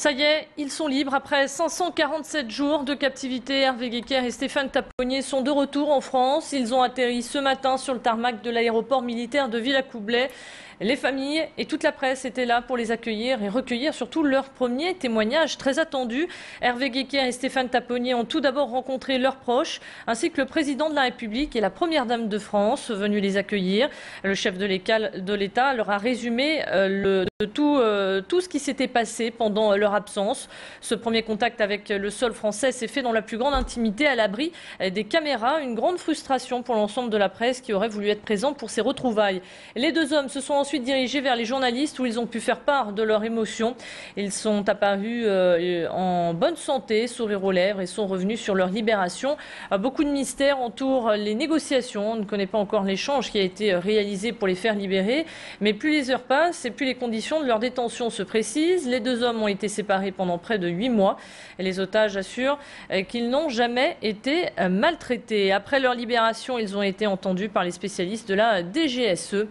Ça y est, ils sont libres. Après 547 jours de captivité, Hervé Guéquer et Stéphane Taponnier sont de retour en France. Ils ont atterri ce matin sur le tarmac de l'aéroport militaire de Villacoublay. Les familles et toute la presse étaient là pour les accueillir et recueillir surtout leur premier témoignage très attendu. Hervé Guéquer et Stéphane Taponnier ont tout d'abord rencontré leurs proches, ainsi que le président de la République et la première dame de France venus les accueillir. Le chef de l'État leur a résumé tout ce qui s'était passé pendant leur absence. Ce premier contact avec le sol français s'est fait dans la plus grande intimité, à l'abri des caméras. Une grande frustration pour l'ensemble de la presse qui aurait voulu être présente pour ces retrouvailles. Les deux hommes se sont ensuite dirigés vers les journalistes où ils ont pu faire part de leurs émotions. Ils sont apparus en bonne santé, sourire aux lèvres, et sont revenus sur leur libération. Beaucoup de mystères entourent les négociations. On ne connaît pas encore l'échange qui a été réalisé pour les faire libérer. Mais plus les heures passent et plus les conditions de leur détention se précisent. Les deux hommes ont été séparés pendant près de 8 mois. Et les otages assurent qu'ils n'ont jamais été maltraités. Après leur libération, ils ont été entendus par les spécialistes de la DGSE.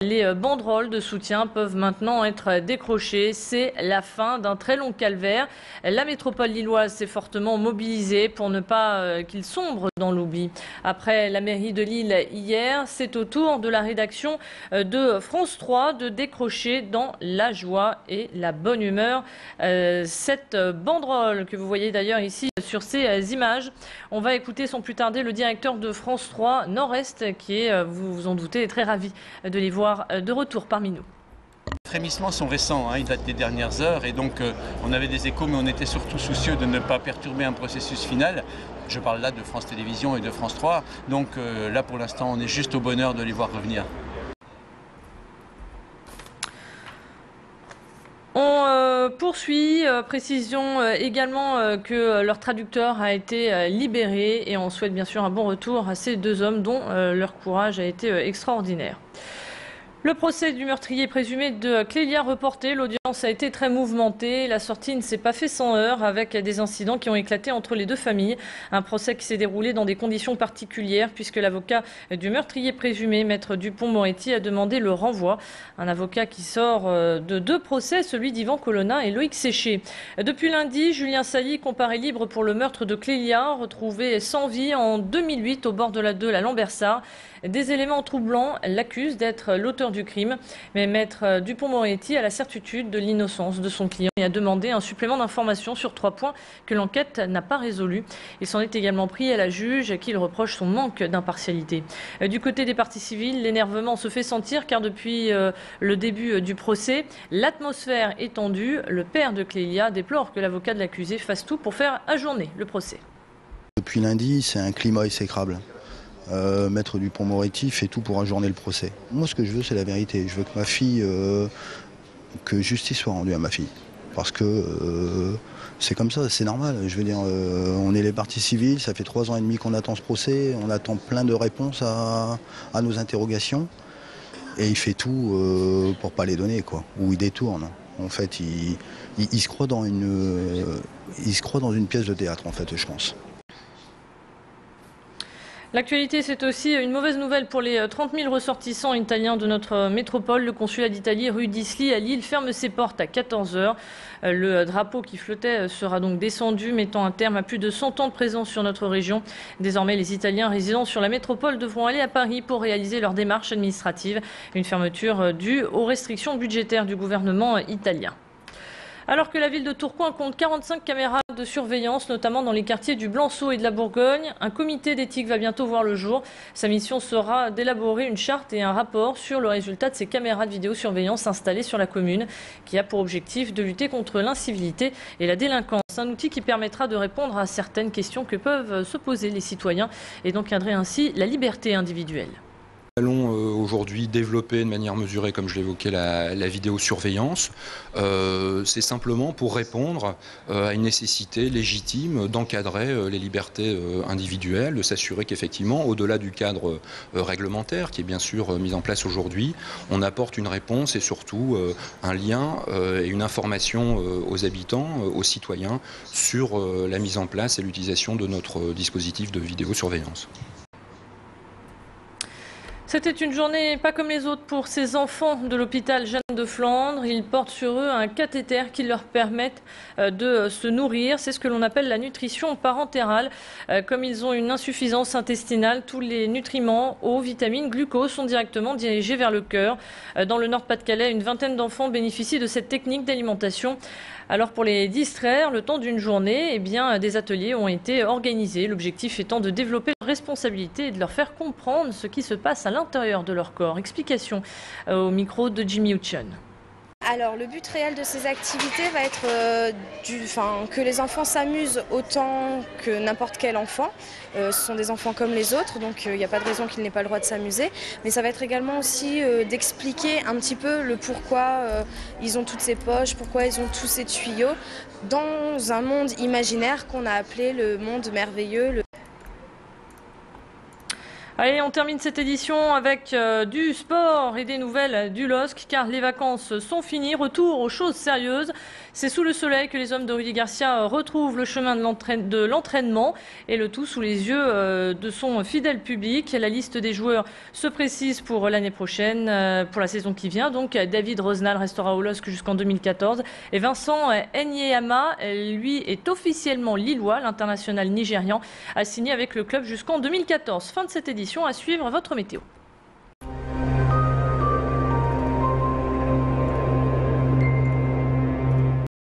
Les banderoles de soutien peuvent maintenant être décrochées. C'est la fin d'un très long calvaire. La métropole lilloise s'est fortement mobilisée pour ne pas qu'ils sombrent dans l'oubli. Après la mairie de Lille hier, c'est au tour de la rédaction de France 3 de décrocher dans la joie et la bonne humeur cette banderole que vous voyez d'ailleurs ici sur ces images. On va écouter sans plus tarder le directeur de France 3 Nord-Est qui est, vous vous en doutez, très ravi de les voir de retour parmi nous. Les frémissements sont récents, ils datent des dernières heures et donc on avait des échos mais on était surtout soucieux de ne pas perturber un processus final. Je parle là de France Télévisions et de France 3, donc là pour l'instant on est juste au bonheur de les voir revenir. On poursuit, précision également que leur traducteur a été libéré et on souhaite bien sûr un bon retour à ces deux hommes dont leur courage a été extraordinaire. Le procès du meurtrier présumé de Clélia reporté, l'audience a été très mouvementée. La sortie ne s'est pas fait sans heurts avec des incidents qui ont éclaté entre les deux familles. Un procès qui s'est déroulé dans des conditions particulières puisque l'avocat du meurtrier présumé, Maître Dupond-Moretti, a demandé le renvoi. Un avocat qui sort de deux procès, celui d'Yvan Colonna et Loïc Séché. Depuis lundi, Julien Sally comparaît libre pour le meurtre de Clélia, retrouvé sans vie en 2008 au bord de la Deule à Lambersart. Des éléments troublants l'accusent d'être l'auteur du crime. Mais Maître Dupond-Moretti a la certitude de l'innocence de son client et a demandé un supplément d'informations sur 3 points que l'enquête n'a pas résolus. Il s'en est également pris à la juge qui le reproche son manque d'impartialité. Du côté des parties civiles, l'énervement se fait sentir car depuis le début du procès, l'atmosphère est tendue. Le père de Clélia déplore que l'avocat de l'accusé fasse tout pour faire ajourner le procès. Depuis lundi, c'est un climat exécrable. Maître Dupond-Moretti fait tout pour ajourner le procès. Moi, ce que je veux, c'est la vérité. Je veux que ma fille, que justice soit rendue à ma fille. Parce que c'est comme ça, c'est normal. Je veux dire, on est les parties civiles, ça fait 3 ans et demi qu'on attend ce procès, on attend plein de réponses à nos interrogations. Et il fait tout pour pas les donner, quoi. Ou il détourne. En fait, il se croit dans une pièce de théâtre, en fait, je pense. L'actualité, c'est aussi une mauvaise nouvelle pour les 30 000 ressortissants italiens de notre métropole. Le consulat d'Italie rue d'Isly à Lille ferme ses portes à 14 h. Le drapeau qui flottait sera donc descendu, mettant un terme à plus de 100 ans de présence sur notre région. Désormais, les Italiens résidant sur la métropole devront aller à Paris pour réaliser leurs démarches administratives. Une fermeture due aux restrictions budgétaires du gouvernement italien. Alors que la ville de Tourcoing compte 45 caméras de surveillance, notamment dans les quartiers du Blanceau et de la Bourgogne, un comité d'éthique va bientôt voir le jour. Sa mission sera d'élaborer une charte et un rapport sur le résultat de ces caméras de vidéosurveillance installées sur la commune, qui a pour objectif de lutter contre l'incivilité et la délinquance. Un outil qui permettra de répondre à certaines questions que peuvent se poser les citoyens et d'encadrer ainsi la liberté individuelle. Nous allons aujourd'hui développer de manière mesurée, comme je l'évoquais, la vidéosurveillance. C'est simplement pour répondre à une nécessité légitime d'encadrer les libertés individuelles, de s'assurer qu'effectivement, au-delà du cadre réglementaire qui est bien sûr mis en place aujourd'hui, on apporte une réponse et surtout un lien et une information aux habitants, aux citoyens sur la mise en place et l'utilisation de notre dispositif de vidéosurveillance. C'était une journée pas comme les autres pour ces enfants de l'hôpital Jeanne de Flandre. Ils portent sur eux un cathéter qui leur permet de se nourrir. C'est ce que l'on appelle la nutrition parentérale. Comme ils ont une insuffisance intestinale, tous les nutriments, eau, vitamines, glucose sont directement dirigés vers le cœur. Dans le Nord-Pas-de-Calais, une vingtaine d'enfants bénéficient de cette technique d'alimentation. Alors pour les distraire, le temps d'une journée, eh bien, des ateliers ont été organisés. L'objectif étant de développer leur responsabilité et de leur faire comprendre ce qui se passe à l'intérieur de leur corps. Explication au micro de Jimmy Hutchon. Alors le but réel de ces activités va être que les enfants s'amusent autant que n'importe quel enfant. Ce sont des enfants comme les autres, donc il n'y a pas de raison qu'ils n'aient pas le droit de s'amuser. Mais ça va être également aussi d'expliquer un petit peu le pourquoi ils ont toutes ces poches, pourquoi ils ont tous ces tuyaux, dans un monde imaginaire qu'on a appelé le monde merveilleux. Allez, on termine cette édition avec du sport et des nouvelles du LOSC, car les vacances sont finies. Retour aux choses sérieuses. C'est sous le soleil que les hommes de Rudy Garcia retrouvent le chemin de l'entraînement, et le tout sous les yeux de son fidèle public. La liste des joueurs se précise pour l'année prochaine, pour la saison qui vient. Donc David Rosenal restera au LOSC jusqu'en 2014. Et Vincent Enyeyama, lui, est officiellement lillois. L'international nigérian a signé avec le club jusqu'en 2014. Fin de cette édition. À suivre votre météo.